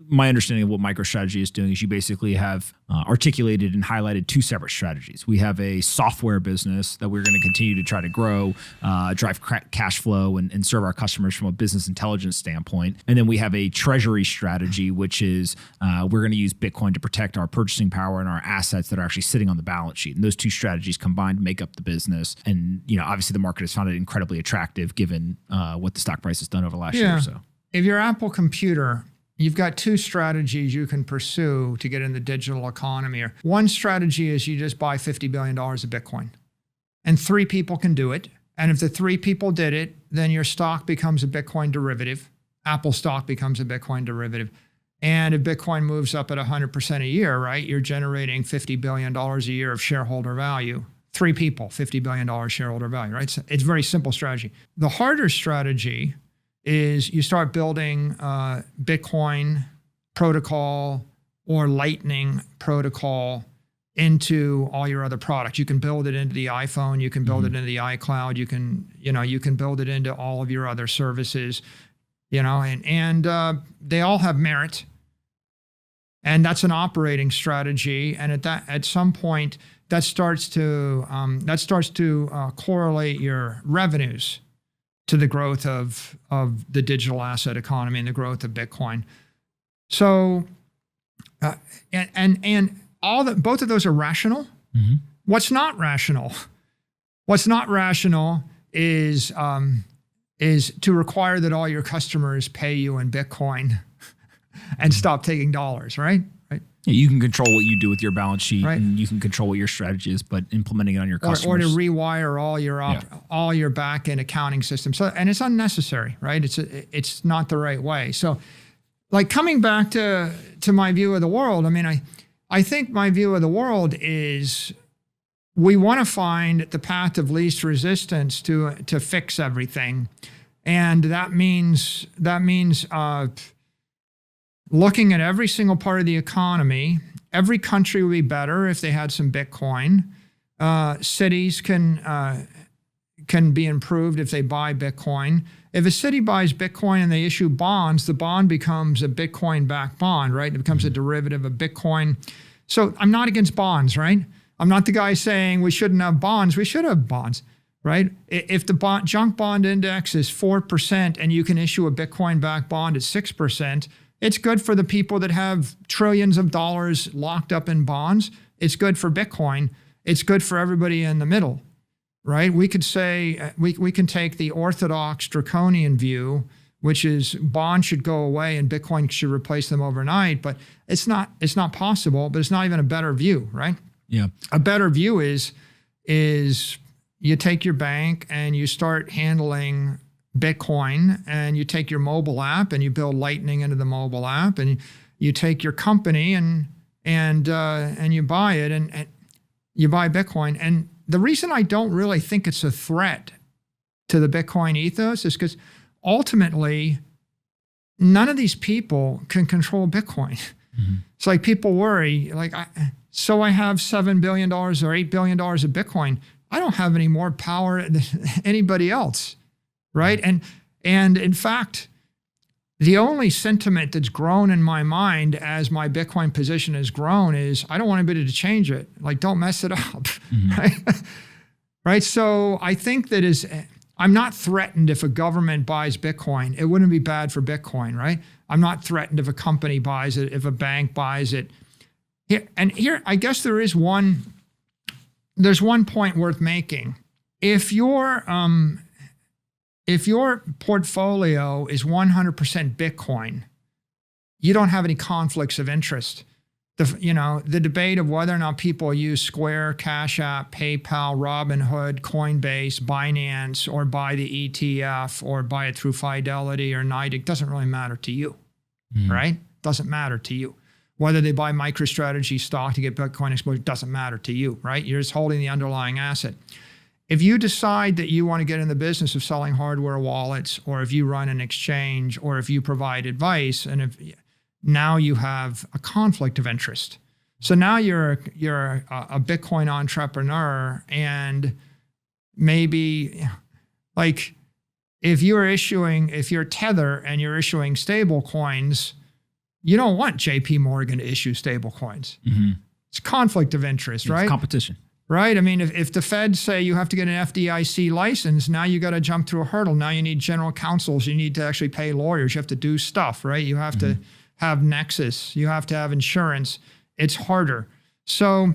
my understanding of what MicroStrategy is doing is you basically have articulated and highlighted two separate strategies. We have a software business that we're going to continue to try to grow, drive cash flow, and serve our customers from a business intelligence standpoint. And then we have a treasury strategy, which is we're going to use Bitcoin to protect our purchasing power and our assets that are actually sitting on the balance sheet. And those two strategies combined make up the business. And obviously the market has found it incredibly attractive given what the stock price has done over the last year or so. If you're Apple Computer, you've got two strategies you can pursue to get in the digital economy. One strategy is you just buy $50 billion of Bitcoin. And 3 people can do it. And if the 3 people did it, then your stock becomes a Bitcoin derivative. Apple stock becomes a Bitcoin derivative. And if Bitcoin moves up at 100% a year, right, you're generating $50 billion a year of shareholder value. 3 people, $50 billion shareholder value, right? So it's a very simple strategy. The harder strategy is you start building Bitcoin protocol or Lightning protocol into all your other products. You can build it into the iPhone, you can build it into the iCloud, you can build it into all of your other services, and they all have merit. And that's an operating strategy. And at some point, that starts to correlate your revenues to the growth of the digital asset economy and the growth of Bitcoin. So, and both of those are rational. Mm-hmm. What's not rational? What's not rational is to require that all your customers pay you in Bitcoin and stop taking dollars, right? Yeah, you can control what you do with your balance sheet, right, and you can control what your strategy is, but implementing it on your customers. Or to rewire all your back-end accounting systems. So, and it's unnecessary, right? It's not the right way. So, like coming back to my view of the world, I mean, I think my view of the world is we want to find the path of least resistance to fix everything, and that means looking at every single part of the economy. Every country would be better if they had some Bitcoin. Cities can be improved if they buy Bitcoin. If a city buys Bitcoin and they issue bonds, the bond becomes a Bitcoin-backed bond, right? It becomes a derivative of Bitcoin. So I'm not against bonds, right? I'm not the guy saying we shouldn't have bonds. We should have bonds, right? If the junk bond index is 4% and you can issue a Bitcoin-backed bond at 6%, it's good for the people that have trillions of dollars locked up in bonds. It's good for Bitcoin. It's good for everybody in the middle, right? We could say, we can take the orthodox draconian view, which is bonds should go away and Bitcoin should replace them overnight, but it's not possible, but it's not even a better view, right? Yeah. A better view is you take your bank and you start handling Bitcoin, and you take your mobile app and you build Lightning into the mobile app, and you take your company and you buy it and you buy Bitcoin. And the reason I don't really think it's a threat to the Bitcoin ethos is because ultimately none of these people can control Bitcoin. Mm-hmm. It's like people worry, like, so I have $7 billion or $8 billion of Bitcoin. I don't have any more power than anybody else. Right. And in fact, the only sentiment that's grown in my mind as my Bitcoin position has grown is I don't want anybody to change it. Like, don't mess it up. Mm-hmm. Right. Right. So I think I'm not threatened if a government buys Bitcoin. It wouldn't be bad for Bitcoin. Right. I'm not threatened if a company buys it, if a bank buys it. Here, I guess there's one point worth making. If your portfolio is 100% Bitcoin, you don't have any conflicts of interest. The debate of whether or not people use Square, Cash App, PayPal, Robinhood, Coinbase, Binance, or buy the ETF, or buy it through Fidelity or NYDIG doesn't really matter to you, right? Doesn't matter to you. Whether they buy MicroStrategy stock to get Bitcoin exposure doesn't matter to you, right? You're just holding the underlying asset. If you decide that you want to get in the business of selling hardware wallets, or if you run an exchange, or if you provide advice, and now you have a conflict of interest. So now you're a Bitcoin entrepreneur, and maybe like if you're Tether and you're issuing stable coins, you don't want JP Morgan to issue stable coins. It's conflict of interest, right? It's competition. Right? I mean, if the Feds say you have to get an FDIC license, now you got to jump through a hurdle. Now you need general counsels. You need to actually pay lawyers. You have to do stuff, right? You have to have nexus. You have to have insurance. It's harder. So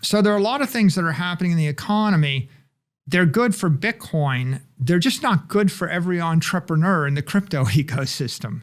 there are a lot of things that are happening in the economy. They're good for Bitcoin. They're just not good for every entrepreneur in the crypto ecosystem.